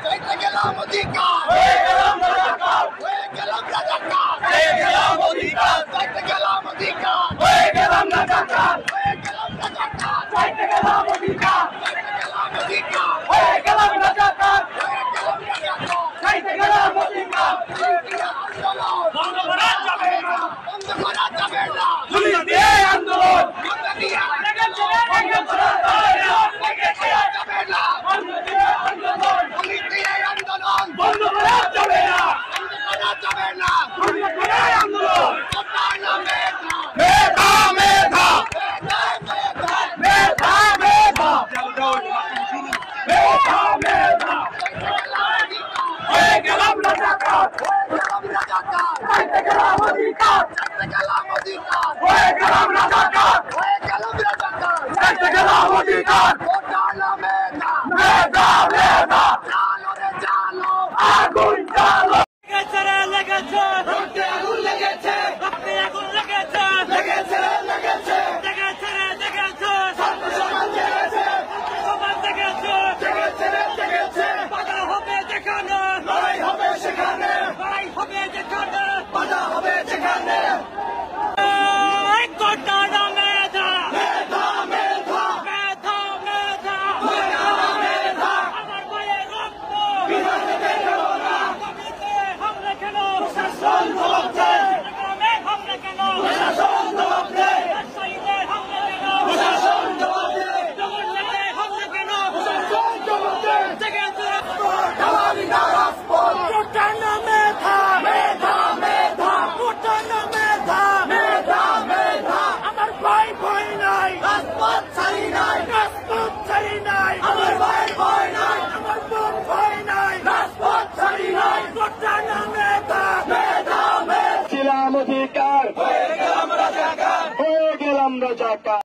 চাইতে গেলাম অধিকার, হয়ে গেলাম রাজাকার, হয়ে গেলাম রাজাকার, হয়ে গেলাম অধিকার, চাইতে গেলাম অধিকার, হয়ে গেলাম রাজাকার, হয়ে গেলাম রাজাকার, চাইতে গেলাম অধিকার, চাইতে গেলাম অধিকার, হয়ে গেলাম রাজাকার, হয়ে গেলাম রাজাকার, চাইতে গেলাম অধিকার। বন্ধ করা যাবে না, বন্ধ করা যাবে না, পুলিশ দিয়ে আন্দোলন বন্ধ দিয়ে বন্ধ করা যাবে না, বন্ধ দিয়ে আন্দোলন, পুলিশ দিয়ে আন্দোলন বন্ধ করা যাবে না, বন্ধ করা যাবে না, বন্ধ করে আন্দোলন। মেধা মেধা মেধা মেধা মেধা মেধা হয়ে গেলাম রাজাকার, হয়ে গেলাম রাজাকার, চাইতে গেলাম অধিকার, চাইতে গেলাম অধিকার, হয়ে গেলাম রাজাকার, হয়ে গেলাম রাজাকার, চাইতে গেলাম অধিকার। ওঠানো মেধা মেধা মেধা, জালো রে জালো, আগুন জালো, লেগেছে রে লেগেছে, রক্তে আগুন লেগেছে, রক্তে আগুন লেগেছে, লেগেছে রে লেগেছে, লেগেছে রে লেগেছে, ছাত্র সমাজ জেগেছে, সমাজ জেগেছে, জেগেছে রে জেগেছে, বাধা হবে যেখানে, লড়াই হবে সেখানে, লড়াই হবে যেখানে, বাধা হবে যেখানে। ওঠানো মেধা মেধা মেধা মেধা মেধা মেধা মেধা, আমার মায়ের রক্ত বিধানে দেখো না, জমিতে হামলা কেন, প্রশাসন জবাব দেয়, গ্রামে হামলা কেন, প্রশাসন জবাব দেয়, রাজশাহীতে হামলা কেন, প্রশাসন জবাব দেয়, জগন্নাথে হামলা কেন, প্রশাসন জবাব দেয়, জেগেছে ঢালালিদা রাজপথ। ওঠানো মেধা মেধা মেধা, ওঠানো মেধা মেধা মেধা, আমার ভয় ভয় নাই, রাজপথ ছাড়ি নাই, রাজপথ ছাড়ি নাই, আমার ভয় ভয় নাই, আমার বোন ভয় নাই, রাজপথ ছাড়ি নাই। ওঠানো মেধা মেধা মেধা, ছিলাম অধিকার, হয়ে গেলাম রাজাকার, হয়ে গেলাম রাজাকার।